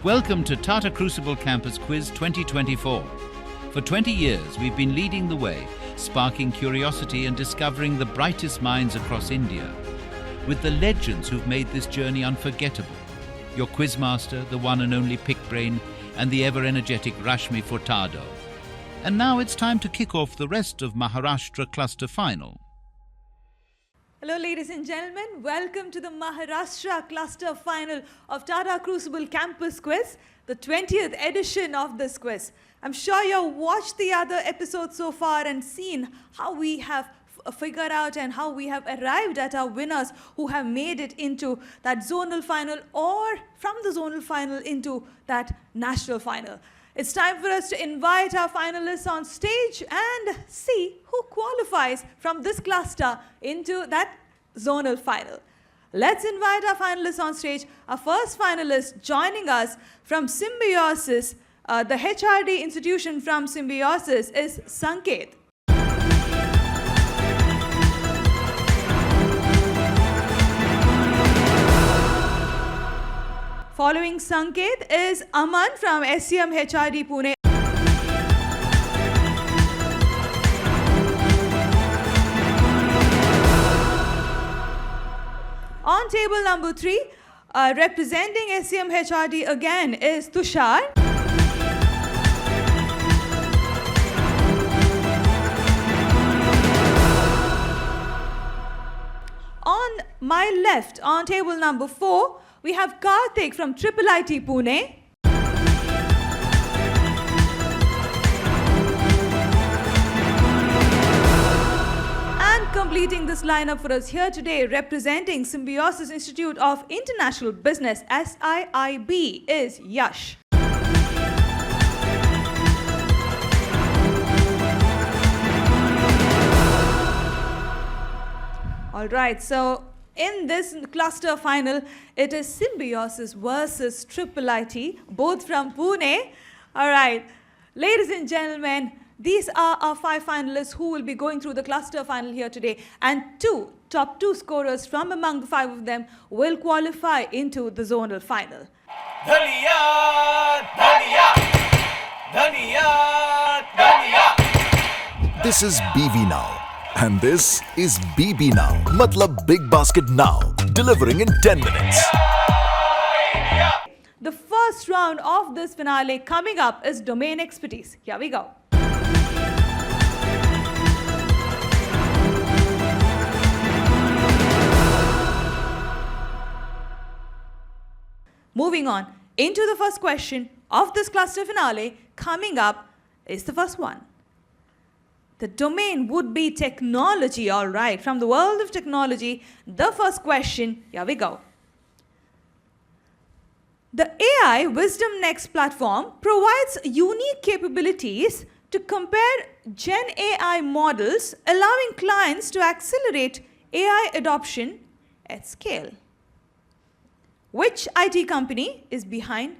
Welcome to Tata Crucible Campus Quiz 2024. For 20 years, we've been leading the way, sparking curiosity and discovering the brightest minds across India, with the legends who've made this journey unforgettable. Your quizmaster, the one and only Pick Brain, and the ever-energetic Rashmi Furtado. And now it's time to kick off the rest of Maharashtra Cluster Final. Hello ladies and gentlemen, welcome to the Maharashtra Cluster Final of Tata Crucible Campus Quiz, the 20th edition of this quiz. I'm sure you've watched the other episodes so far and seen how we have figured out and how we have arrived at our winners who have made it into that zonal final or from the zonal final into that national final. It's time for us to invite our finalists on stage and see who qualifies from this cluster into that zonal final. Let's invite our finalists on stage. Our first finalist joining us from Symbiosis, the HRD institution from Symbiosis is Sanket. Following Sanket is Aman from SCM HRD Pune. On table number 3, representing SCM HRD again is Tushar. On my left, on table number 4, we have Karthik from IIIT Pune. And completing this lineup for us here today, representing Symbiosis Institute of International Business, SIIB, is Yash. All right, so in this cluster final, it is Symbiosis versus IIIT, both from Pune. All right, ladies and gentlemen, these are our 5 finalists who will be going through the cluster final here today. And top two scorers from among the 5 of them will qualify into the zonal final. Dhaniya, Dhaniya, Dhaniya, Dhaniya. This is BV Now. And this is BB Now. Matlab Big Basket Now. Delivering in 10 minutes. The first round of this finale coming up is domain expertise. Here we go. Moving on into the first question of this cluster finale, coming up is the first one. The domain would be technology, all right. From the world of technology, the first question, here we go. The AI Wisdom Next platform provides unique capabilities to compare Gen AI models, allowing clients to accelerate AI adoption at scale. Which IT company is behind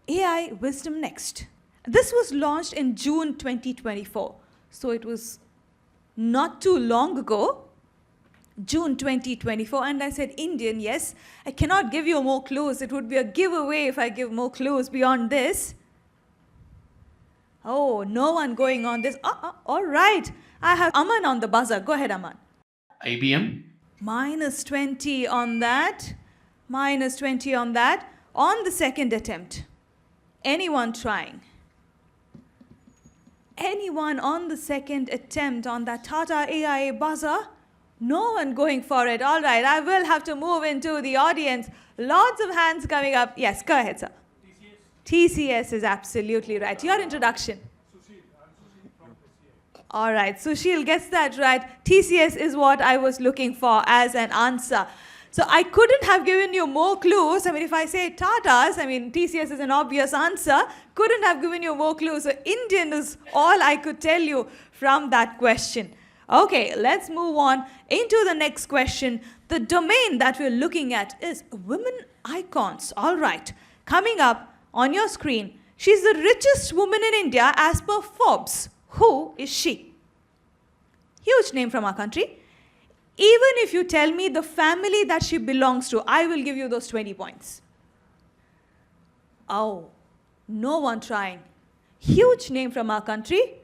AI Wisdom Next? This was launched in June 2024. So it was not too long ago, June 2024, and I said Indian, yes. I cannot give you more clues. It would be a giveaway if I give more clues beyond this. Oh, no one going on this. All right. I have Aman on the buzzer. Go ahead, Aman. IBM. Minus 20 on that. Minus 20 on that. On the second attempt. Anyone trying? Anyone on the second attempt on that Tata AIA buzzer? No one going for it. All right, I will have to move into the audience. Lots of hands coming up. Yes, go ahead, sir. TCS is absolutely right. Your introduction. All right, Sushil gets that right. TCS is what I was looking for as an answer. So I couldn't have given you more clues. I mean, if I say Tatas, I mean, TCS is an obvious answer. Couldn't have given you more clues. So Indian is all I could tell you from that question. Okay, let's move on into the next question. The domain that we're looking at is women icons. All right, coming up on your screen, she's the richest woman in India as per Forbes. Who is she? Huge name from our country. Even if you tell me the family that she belongs to, I will give you those 20 points. Oh, no one trying. Huge name from our country.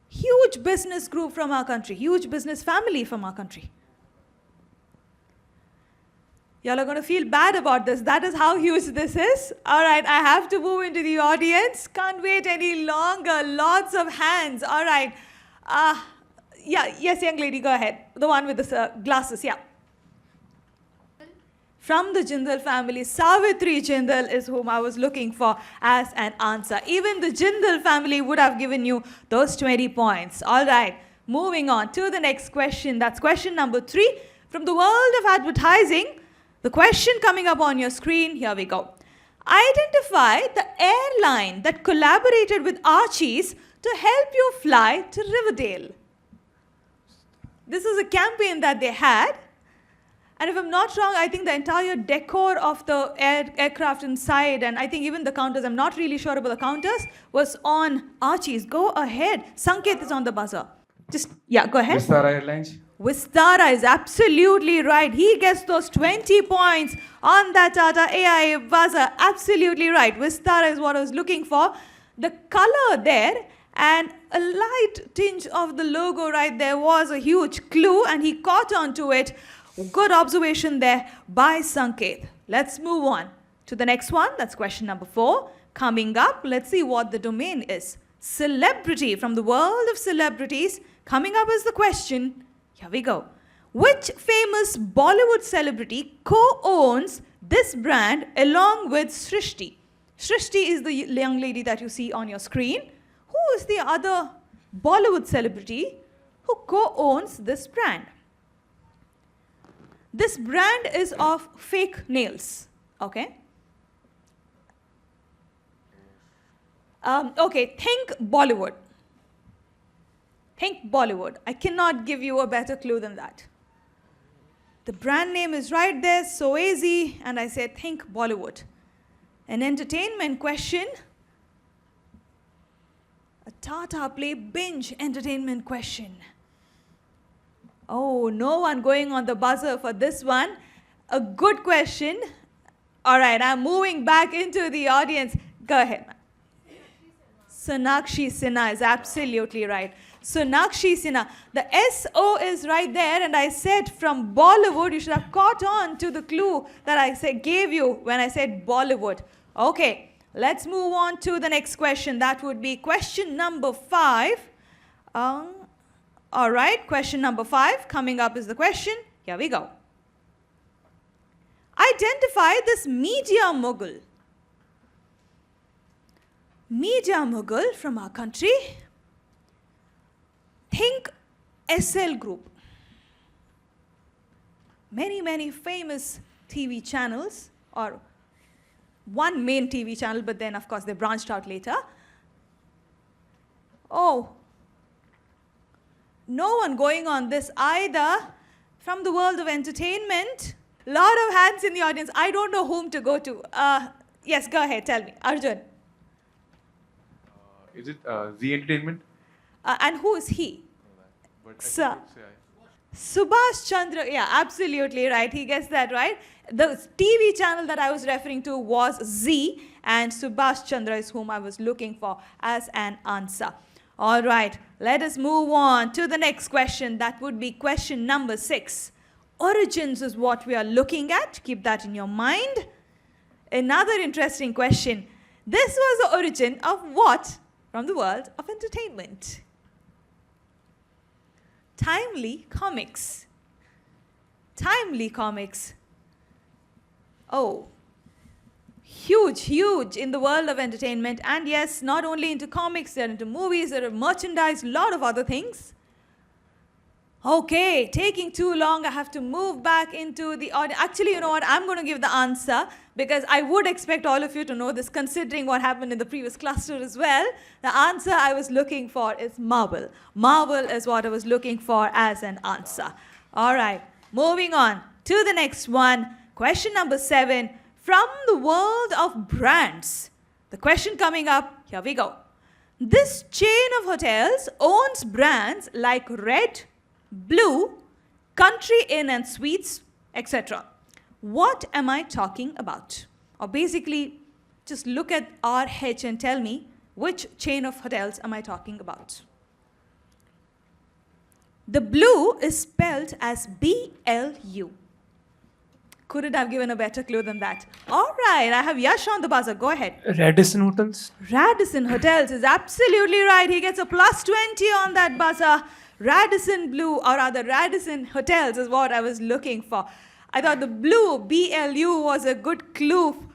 Huge business group from our country. Huge business family from our country. Y'all are going to feel bad about this. That is how huge this is. All right, I have to move into the audience. Can't wait any longer. Lots of hands. All right. Yes, young lady, go ahead. The one with the glasses, yeah. From the Jindal family, Savitri Jindal is whom I was looking for as an answer. Even the Jindal family would have given you those 20 points. All right, moving on to the next question. That's question number 3. From the world of advertising, the question coming up on your screen, here we go. Identify the airline that collaborated with Archie's to help you fly to Riverdale. This is a campaign that they had. And if I'm not wrong, I think the entire decor of the aircraft inside, and I think even the counters, I'm not really sure about the counters, was on Archie's. Go ahead. Sanket is on the buzzer. Go ahead. Vistara Airlines. Vistara is absolutely right. He gets those 20 points on that Tata AI buzzer. Absolutely right. Vistara is what I was looking for. The color there and a light tinge of the logo right there was a huge clue, and he caught on to it. Good observation there by Sanket. Let's move on to the next one. That's question number 4. Coming up, let's see what the domain is. Celebrity. From the world of celebrities, coming up is the question. Here we go. Which famous Bollywood celebrity co-owns this brand along with Srishti? Srishti is the young lady that you see on your screen. Who is the other Bollywood celebrity who co-owns this brand? This brand is of fake nails, okay? Okay, think Bollywood. Think Bollywood. I cannot give you a better clue than that. The brand name is right there, so easy, and I said think Bollywood. An entertainment question. A Tata Play binge entertainment question. Oh, no one going on the buzzer for this one. A good question. All right, I'm moving back into the audience. Go ahead, ma'am. Sonakshi Sinha is absolutely right. Sonakshi Sinha. The S-O is right there, and I said from Bollywood, you should have caught on to the clue that I gave you when I said Bollywood. Okay, let's move on to the next question. That would be question number 5. All right, question number 5. Coming up is the question. Here we go. Identify this media mogul. Media mogul from our country. Think SL Group. Many famous TV channels, or one main TV channel, but then of course they branched out later. Oh, no one going on this either. From the world of entertainment, lot of hands in the audience. I don't know whom to go to. Yes, go ahead, tell me. Arjun. Is it Z Entertainment? And who is he? But Sir. Subhash Chandra, yeah, absolutely right. He gets that right. The TV channel that I was referring to was Z, and Subhash Chandra is whom I was looking for as an answer. All right, let us move on to the next question. That would be question number 6. Origins is what we are looking at. Keep that in your mind. Another interesting question. This was the origin of what from the world of entertainment? Timely comics. Timely comics. Oh, huge in the world of entertainment. And yes, not only into comics, they're into movies, there are merchandise, a lot of other things. Okay, taking too long, I have to move back into the audience. Actually, you know what, I'm going to give the answer because I would expect all of you to know this considering what happened in the previous cluster as well. The answer I was looking for is marble. Marble is what I was looking for as an answer. All right, moving on to the next one. Question number 7, from the world of brands. The question coming up, here we go. This chain of hotels owns brands like Red, Blue, Country Inn and Suites, etc. What am I talking about? Or basically, just look at RH and tell me which chain of hotels am I talking about. The blue is spelled as BLU. Couldn't have given a better clue than that. All right, I have Yash on the buzzer. Go ahead. Radisson Hotels. Radisson Hotels is absolutely right. He gets a plus 20 on that buzzer. Radisson Blue, or rather Radisson Hotels is what I was looking for. I thought the blue, BLU, was a good clue.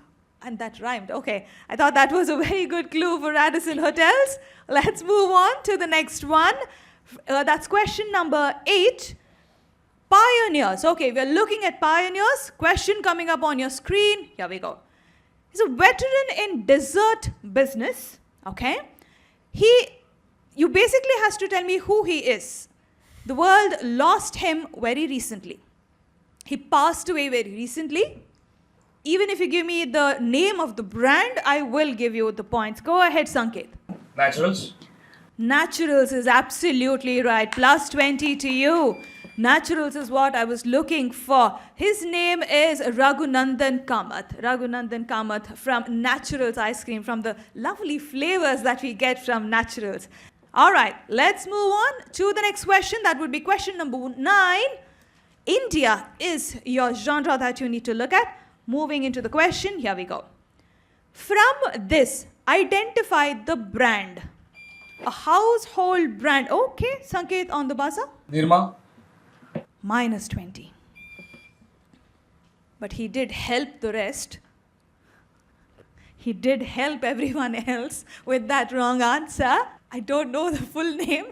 And that rhymed. Okay. I thought that was a very good clue for Radisson Hotels. Let's move on to the next one. That's question number 8. Pioneers. Okay, we're looking at pioneers. Question coming up on your screen. Here we go. He's a veteran in dessert business. Okay. You basically has to tell me who he is. The world lost him very recently. He passed away very recently. Even if you give me the name of the brand, I will give you the points. Go ahead, Sanket. Naturals. Naturals is absolutely right. Plus 20 to you. Naturals is what I was looking for. His name is Raghunandan Kamath. Raghunandan Kamath from Naturals Ice Cream, from the lovely flavors that we get from Naturals. All right, let's move on to the next question. That would be question number 9. India is your genre that you need to look at. Moving into the question, here we go. From this, identify the brand. A household brand. Okay, Sanket on the buzzer. Nirma. Minus 20. But he did help the rest. He did help everyone else with that wrong answer. I don't know the full name.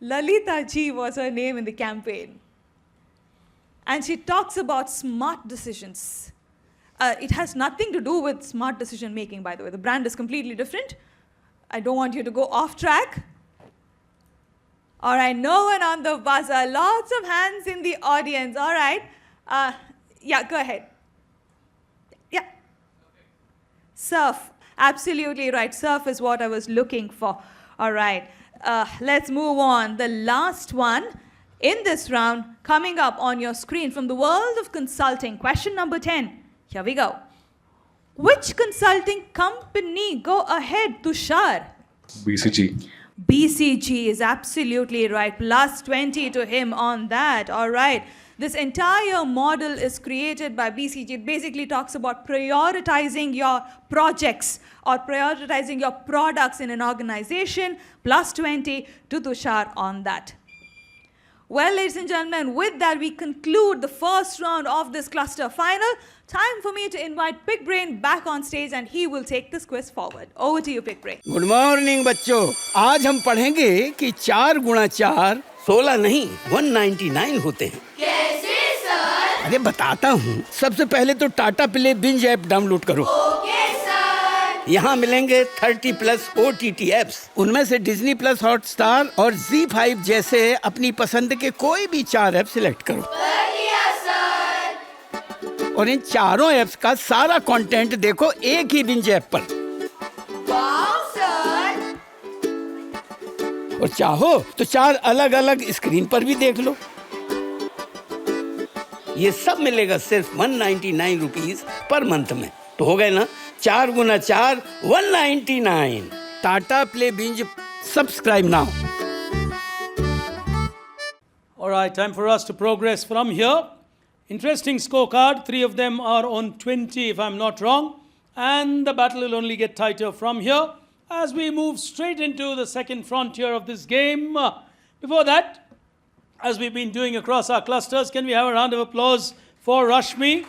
Lalita Ji was her name in the campaign. And she talks about smart decisions. It has nothing to do with smart decision making, by the way. The brand is completely different. I don't want you to go off track. All right, no one on the buzzer. Lots of hands in the audience. All right. Yeah, go ahead. Yeah. Surf. Absolutely right. Surf is what I was looking for. All right. Let's move on. The last one in this round coming up on your screen from the world of consulting. Question number 10. Here we go. Which consulting company? Go ahead, Tushar. BCG. BCG is absolutely right. Plus 20 to him on that. All right. This entire model is created by BCG. It basically talks about prioritizing your projects or prioritizing your products in an organization. Plus 20 to Tushar on that. Well, ladies and gentlemen, with that, we conclude the first round of this cluster final. Time for me to invite Big Brain back on stage and he will take this quiz forward. Over to you, Big Brain. Good morning बच्चों, आज हम पढ़ेंगे कि 4 गुणा 4 16 नहीं 199 होते हैं। कैसे सर? अरे बताता हूँ। सबसे पहले तो Tata Play Binge app download करो। Okay sir. यहाँ मिलेंगे 30+ OTT ऐप्स। उनमें से डिज्नी प्लस हॉटस्टार और Z5 जैसे अपनी पसंद के कोई भी 4 ऐप सिलेक्ट करो। और इन चारों ऐप्स का सारा कंटेंट देखो एक ही बिंज ऐप पर। वाव सर! और चाहो तो 4 अलग-अलग स्क्रीन पर भी देख लो। ये सब मिलेगा सिर्फ 199 रुपीस पर मंथ में। तो हो गए ना 4 गुना 4 199। Tata Play binge subscribe now. All right, time for us to progress from here. Interesting scorecard. 3 of them are on 20, if I'm not wrong. And the battle will only get tighter from here as we move straight into the second frontier of this game. Before that, as we've been doing across our clusters, can we have a round of applause for Rashmi?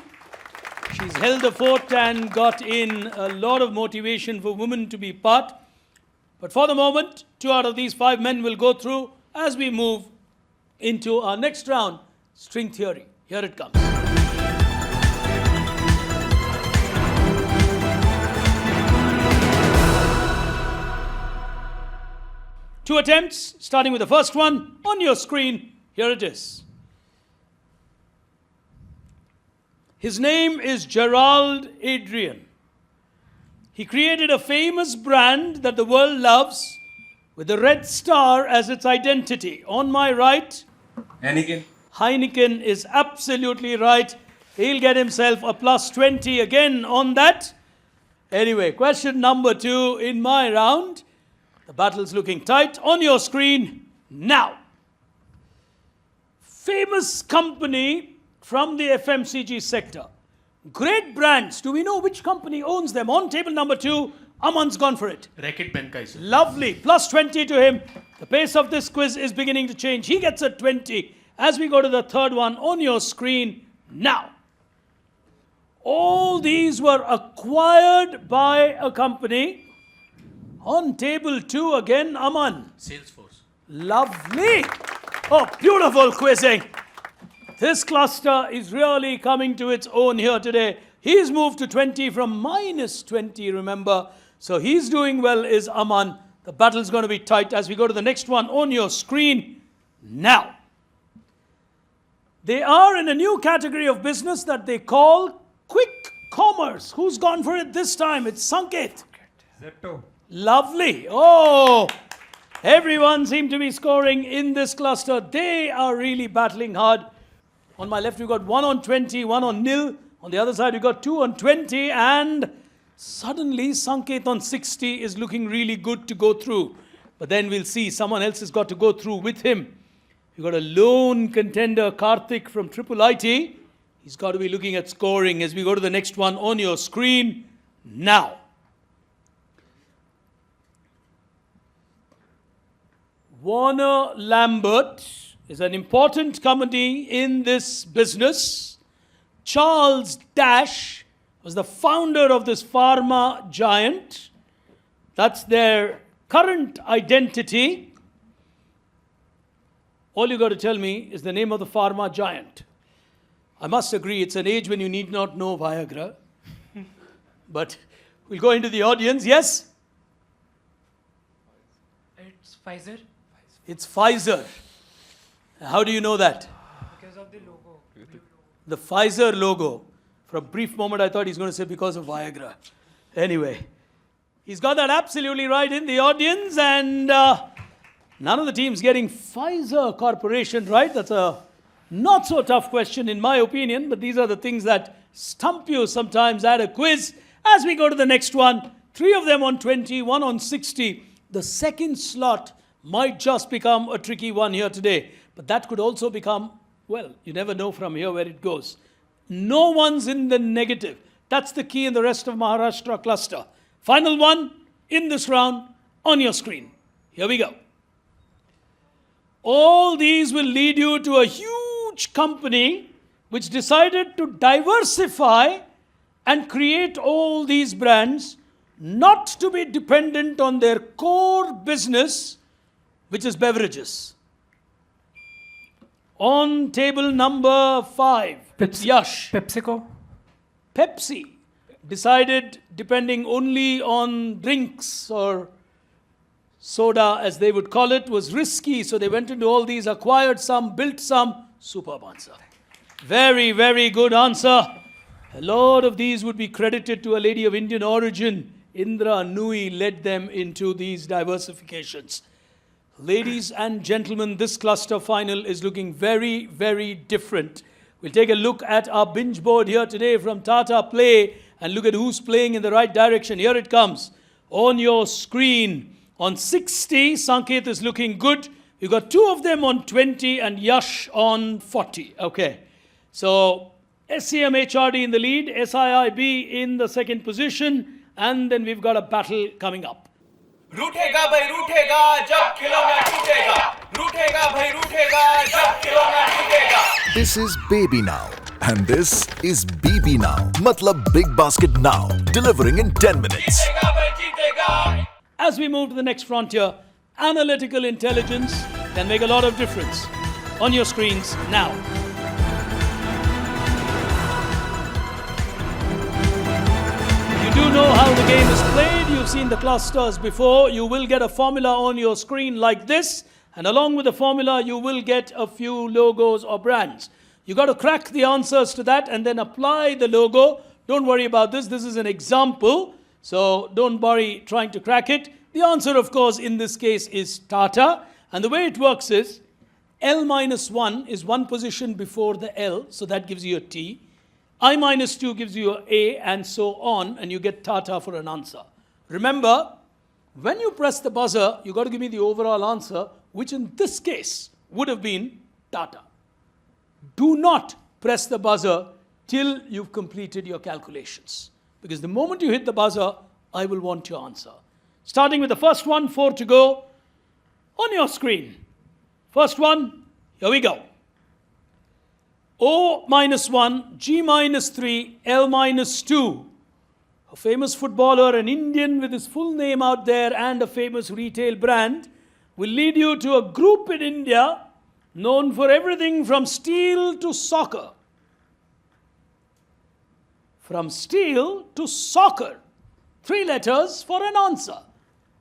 She's held the fort and got in a lot of motivation for women to be part. But for the moment, 2 out of these 5 men will go through as we move into our next round, string theory. Here it comes. Two attempts, starting with the first one on your screen. Here it is. His name is Gerald Adrian. He created a famous brand that the world loves with the red star as its identity. On my right, Heineken is absolutely right. He'll get himself a plus 20 again on that. Anyway, question number 2 in my round. The battle's looking tight. On your screen now. Famous company from the FMCG sector. Great brands. Do we know which company owns them? On table number 2, Aman's gone for it. Racket pen ka hai, sir. Lovely. Plus 20 to him. The pace of this quiz is beginning to change. He gets a 20 as we go to the third one on your screen now. All these were acquired by a company. On table 2 again, Aman. Salesforce. Lovely. Oh, beautiful quizzing. This cluster is really coming to its own here today. He's moved to 20 from minus 20, remember. So he's doing well, is Aman. The battle's going to be tight as we go to the next one on your screen now. They are in a new category of business that they call quick commerce. Who's gone for it this time? It's Sanket. Zepto. Lovely. Oh, everyone seemed to be scoring in this cluster. They are really battling hard. On my left, we've got 1 on 20, 1 on nil. On the other side, we've got 2 on 20. And suddenly, Sanket on 60 is looking really good to go through. But then we'll see someone else has got to go through with him. We've got a lone contender, Karthik from Triple IT. He's got to be looking at scoring as we go to the next one on your screen now. Warner Lambert is an important company in this business. Charles Dash was the founder of this pharma giant. That's their current identity. All you got to tell me is the name of the pharma giant. I must agree, it's an age when you need not know Viagra. But we'll go into the audience. Yes? It's Pfizer It's Pfizer. How do you know that? because of the logo. The Pfizer logo. For a brief moment, I thought he's going to say because of Viagra. Anyway, he's got that absolutely right in the audience, and none of the teams getting Pfizer Corporation right. That's a not so tough question in my opinion, but these are the things that stump you sometimes at a quiz. As we go to the next one, 3 of them on 20, 1 on 60. The second slot might just become a tricky one here today, but that could also become, well, you never know from here where it goes. No one's in the negative. That's the key in the rest of Maharashtra cluster. Final one in this round on your screen. Here we go. All these will lead you to a huge company which decided to diversify and create all these brands, not to be dependent on their core business, which is beverages. On table number 5, it's Yash. PepsiCo. Pepsi decided, depending only on drinks or soda as they would call it, was risky. So they went into all these, acquired some, built some. Superb answer. Very, very good answer. A lot of these would be credited to a lady of Indian origin. Indra Nui led them into these diversifications. Ladies and gentlemen, this cluster final is looking very, very different. We'll take a look at our binge board here today from Tata Play and look at who's playing in the right direction. Here it comes on your screen. On 60, Sanket is looking good. You've got 2 of them on 20 and Yash on 40. Okay. So SCM HRD in the lead, SIIB in the second position, and then we've got a battle coming up. रूठेगा भाई रूठेगा जब खिलौना टूटेगा रूठेगा भाई रूठेगा जब खिलौना टूटेगा This is Baby Now and this is BB Now. Matlab Big Basket Now. Delivering in 10 minutes. जीतेगा भाई जीतेगा As we move to the next frontier, analytical intelligence can make a lot of difference. On your screens now. You do know how the game is played. You've seen the clusters before. You will get a formula on your screen like this. And along with the formula, you will get a few logos or brands. You got to crack the answers to that and then apply the logo. Don't worry about this. This is an example. So don't worry trying to crack it. The answer, of course, in this case is Tata. And the way it works is L minus 1 is one position before the L. So that gives you a T. I minus 2 gives you a A, and so on, and you get Tata for an answer. Remember, when you press the buzzer, you got to give me the overall answer, which in this case would have been Tata. Do not press the buzzer till you've completed your calculations. Because the moment you hit the buzzer, I will want your answer. Starting with the first one, 4 to go on your screen. First one, here we go. O minus 1, G minus 3, L minus 2. A famous footballer, an Indian with his full name out there, and a famous retail brand will lead you to a group in India known for everything from steel to soccer. From steel to soccer. 3 letters for an answer.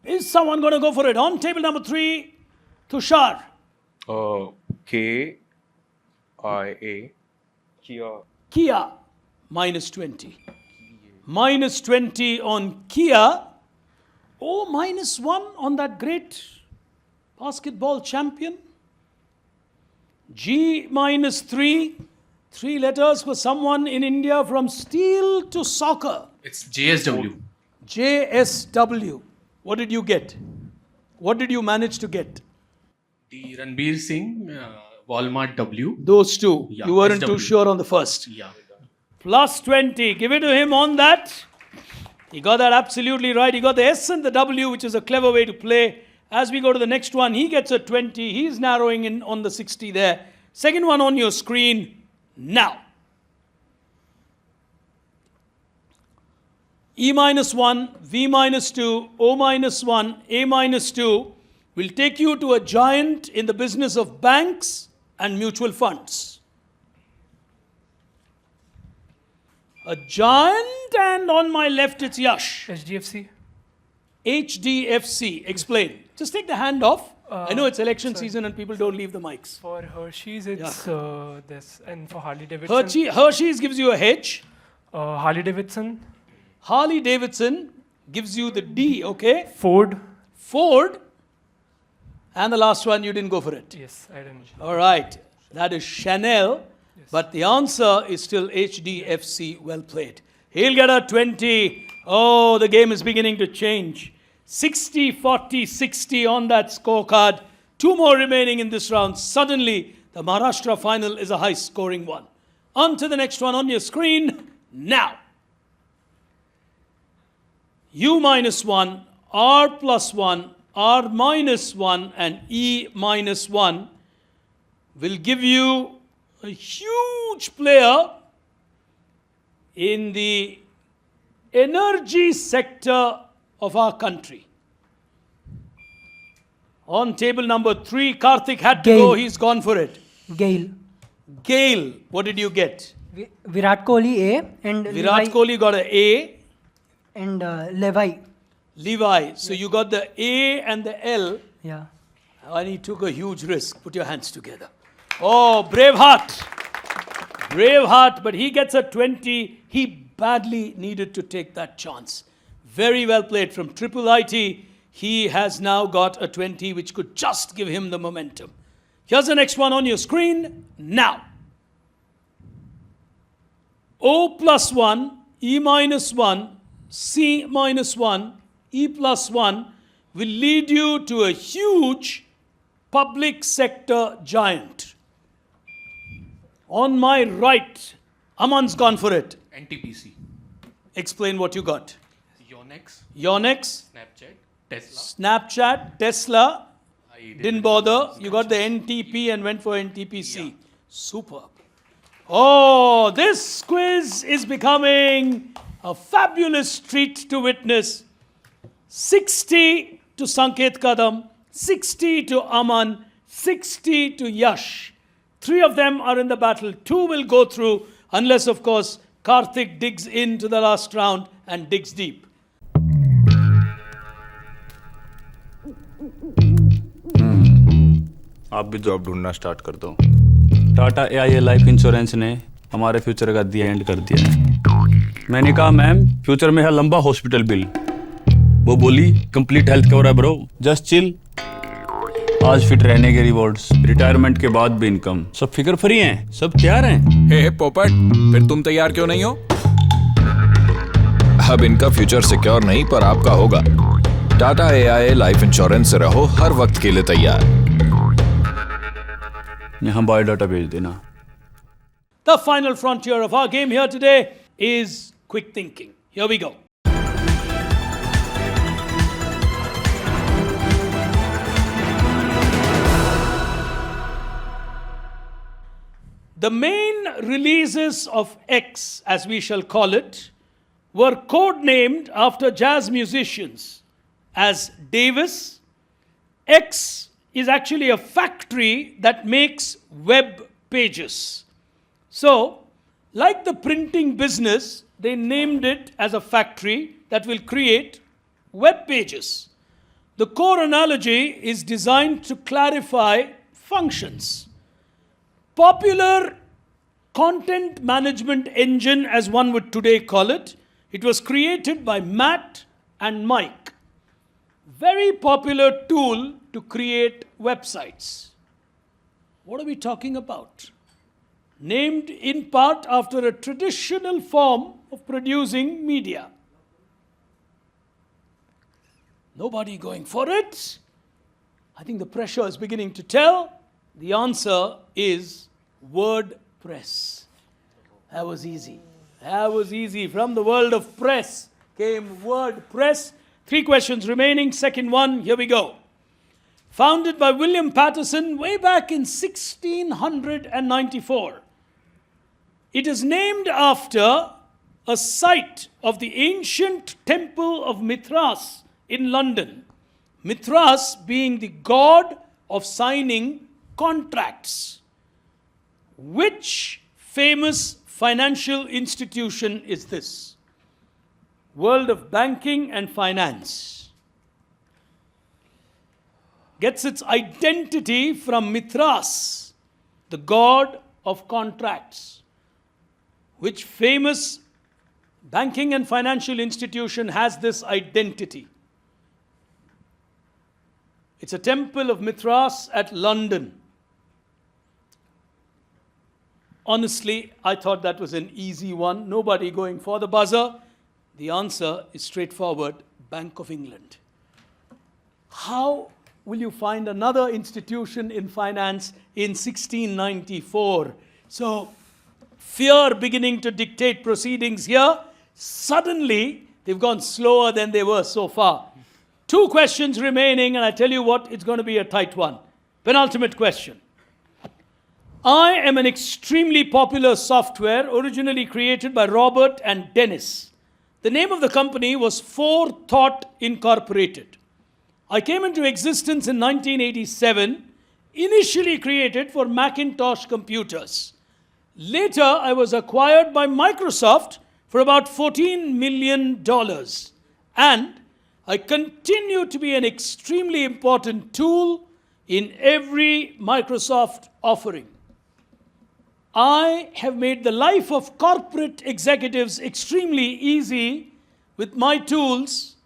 Is someone going to go for it? On table number 3, Tushar. KIA. Kia, minus 20. Minus 20 on Kia. Oh, minus 1 on that great basketball champion. G minus 3. 3 letters for someone in India from steel to soccer. It's JSW. JSW. What did you get? What did you manage to get? The Ranbir Singh, Walmart W. Those 2. Yeah, You weren't too SW. sure on the first. Yeah. Plus 20. Give it to him on that. He got that absolutely right. He got the S and the W, which is a clever way to play. As we go to the next one, he gets a 20. He's narrowing in on the 60 there. Second one on your screen now. E minus 1, V minus 2, O minus 1, A minus 2 will take you to a giant in the business of banks and mutual funds. A giant, and on my left it's Yash. HDFC. HDFC. Explain. Just take the hand off. I know it's election season and people don't leave the mics. For Hershey's, it's this. And for Harley Davidson. Hershey's gives you a H. Harley Davidson. Harley Davidson gives you the D, okay? Ford. Ford. And the last one, you didn't go for it. Yes, I didn't. All right. That is Chanel. But the answer is still HDFC. Well played. He'll get a 20. Oh, the game is beginning to change. 60, 40, 60 on that scorecard. 2 more remaining in this round. Suddenly, the Maharashtra final is a high-scoring one. On to the next one on your screen now. U minus 1, R plus 1, R minus 1, and E minus 1 will give you a huge player in the energy sector of our country. On table number 3, Karthik had to go. He's gone for it. Gale. Gale. What did you get? Virat Kohli A and Virat Kohli got an A. And Levi. Levi. So you got the A and the L. Yeah. And he took a huge risk. Put your hands together. Oh, Braveheart. Braveheart, but he gets a 20. He badly needed to take that chance. Very well played from Triple IT. He has now got a 20, which could just give him the momentum. Here's the next one on your screen now. O plus 1, E minus 1, C minus 1, E plus 1 will lead you to a huge public sector giant. On my right, Aman's gone for it. NTPC. Explain what you got. Yonex. Yonex, Snapchat. Tesla. Snapchat, Tesla, I didn't bother. You got the NTP and went for NTPC. Superb. Oh, this quiz is becoming a fabulous treat to witness. 60 to Sanket Kadam, 60 to Aman, 60 to Yash. 3 of them are in the battle. 2 will go through, unless, of course, Karthik digs into the last round and digs deep. आप भी job ढूंढना start कर दो। Tata AIA life insurance ने हमारे future का दी and कर दिया है। मैंने कहा मैम फ्यूचर में है लंबा हॉस्पिटल बिल। वो बोली कंप्लीट हेल्थ कवर है ब्रो, जस्ट चिल। आज फिट रहने के रिवॉर्ड्स, रिटायरमेंट के बाद भी इनकम, सब फिकर फ्री हैं, सब तैयार हैं। हे पोपट, फिर तुम तैयार क्यों नहीं हो? अब इनका फ्यूचर सिक्योर नहीं पर आपका होगा। टाटा AIA लाइफ इंश्योरेंस से रहो हर वक्त के लिए तैयार। यहाँ बायोडाटा भेज देना। The final frontier of our game here today is quick thinking. Here we go. The main releases of X, as we shall call it, were codenamed after jazz musicians as Davis. X is actually a factory that makes web pages. So, like the printing business, they named it as a factory that will create web pages. The core analogy is designed to clarify functions. Popular content management engine, as one would today call it, it was created by Matt and Mike. Very popular tool to create websites. What are we talking about? Named in part after a traditional form of producing media. Nobody going for it? I think the pressure is beginning to tell. The answer is WordPress. That was easy. That was easy. From the world of press came WordPress. 3 questions remaining. Second one, here we go. Founded by William Patterson way back in 1694. It is named after a site of the ancient temple of Mithras in London. Mithras being the god of signing contracts. Which famous financial institution is this? World of banking and finance. Gets its identity from Mithras, the god of contracts. Which famous banking and financial institution has this identity? It's a temple of Mithras at London. Honestly, I thought that was an easy one. Nobody going for the buzzer. The answer is straightforward, Bank of England. How will you find another institution in finance in 1694? So, fear beginning to dictate proceedings here. Suddenly, they've gone slower than they were so far. 2 questions remaining, and I tell you what, it's going to be a tight one. Penultimate question. I am an extremely popular software originally created by Robert and Dennis. The name of the company was Forethought Incorporated. I came into existence in 1987, initially created for Macintosh computers. Later, I was acquired by Microsoft for about $14 million. And I continue to be an extremely important tool in every Microsoft offering. I have made the life of corporate executives extremely easy with my tools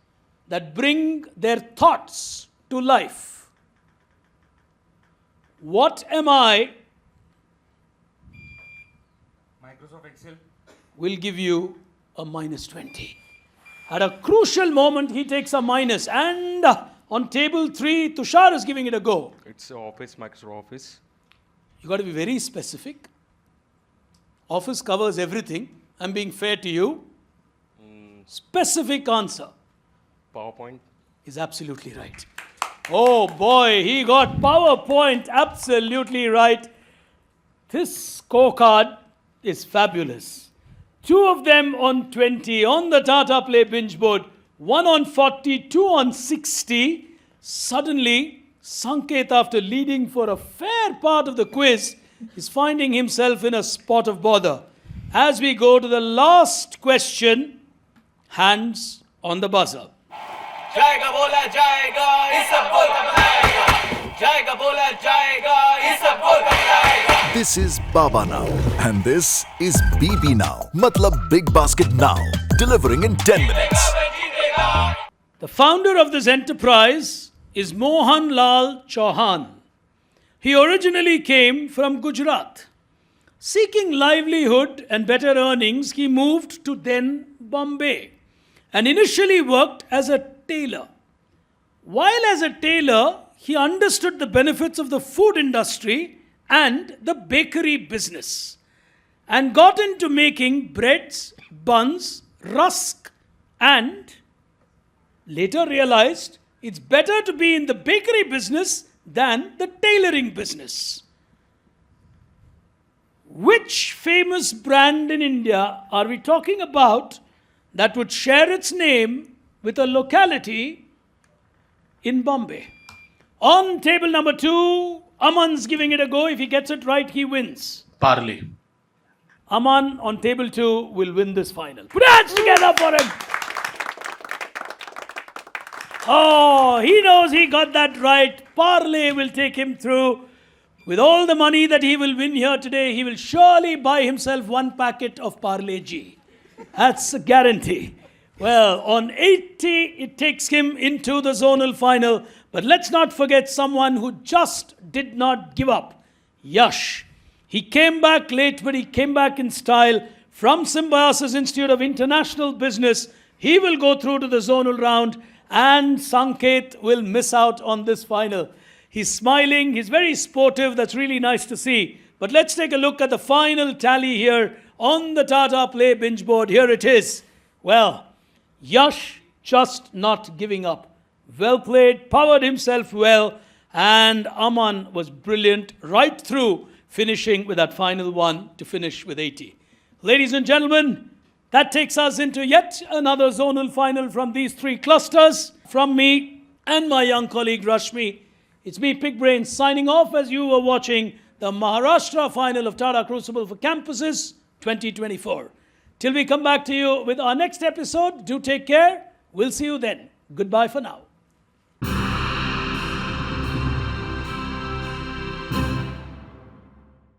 that bring their thoughts to life. What am I? Microsoft Excel. Will give you a -20. At a crucial moment, he takes a minus. And on table 3, Tushar is giving it a go. It's Office, Microsoft Office. You got to be very specific. Office covers everything. I'm being fair to you. Specific answer. PowerPoint. Is absolutely right. Oh boy, he got PowerPoint absolutely right. This scorecard is fabulous. 2 of them on 20 on the Tata Play binge board. 1 on 40, 2 on 60. Suddenly, Sanket, after leading for a fair part of the quiz, is finding himself in a spot of bother. As we go to the last question, hands on the buzzer. जाएगा बोला जाएगा ये सब बोल कर बताएगा जाएगा बोला जाएगा ये सब बोल कर बताएगा This is Baba Now and this is BB Now. मतलब Big Basket Now. Delivering in 10 minutes. The founder of this enterprise is Mohan Lal Chauhan. He originally came from Gujarat. Seeking livelihood and better earnings, he moved to then Bombay and initially worked as a tailor. While as a tailor, he understood the benefits of the food industry and the bakery business and got into making breads, buns, rusk, and later realized it's better to be in the bakery business than the tailoring business. Which famous brand in India are we talking about that would share its name with a locality in Bombay? On table number 2, Aman's giving it a go. If he gets it right, he wins. Parley. Aman on table 2 will win this final. Put your hands together for him. Oh, he knows he got that right. Parley will take him through. With all the money that he will win here today, he will surely buy himself 1 packet of Parle G. That's a guarantee. Well, on 80, it takes him into the zonal final. But let's not forget someone who just did not give up. Yash. He came back late, but he came back in style from Symbiosis Institute of International Business. He will go through to the zonal round, and Sanket will miss out on this final. He's smiling. He's very sportive. That's really nice to see. But let's take a look at the final tally here on the Tata Play Binge board. Here it is. Well, Yash just not giving up. Well played, powered himself well, and Aman was brilliant right through, finishing with that final one to finish with 80. Ladies and gentlemen, that takes us into yet another zonal final from these 3 clusters. From me and my young colleague Rashmi, it's me, Pig Brain, signing off as you were watching the Maharashtra final of Tata Crucible for Campuses 2024. Till we come back to you with our next episode, do take care. We'll see you then. Goodbye for now.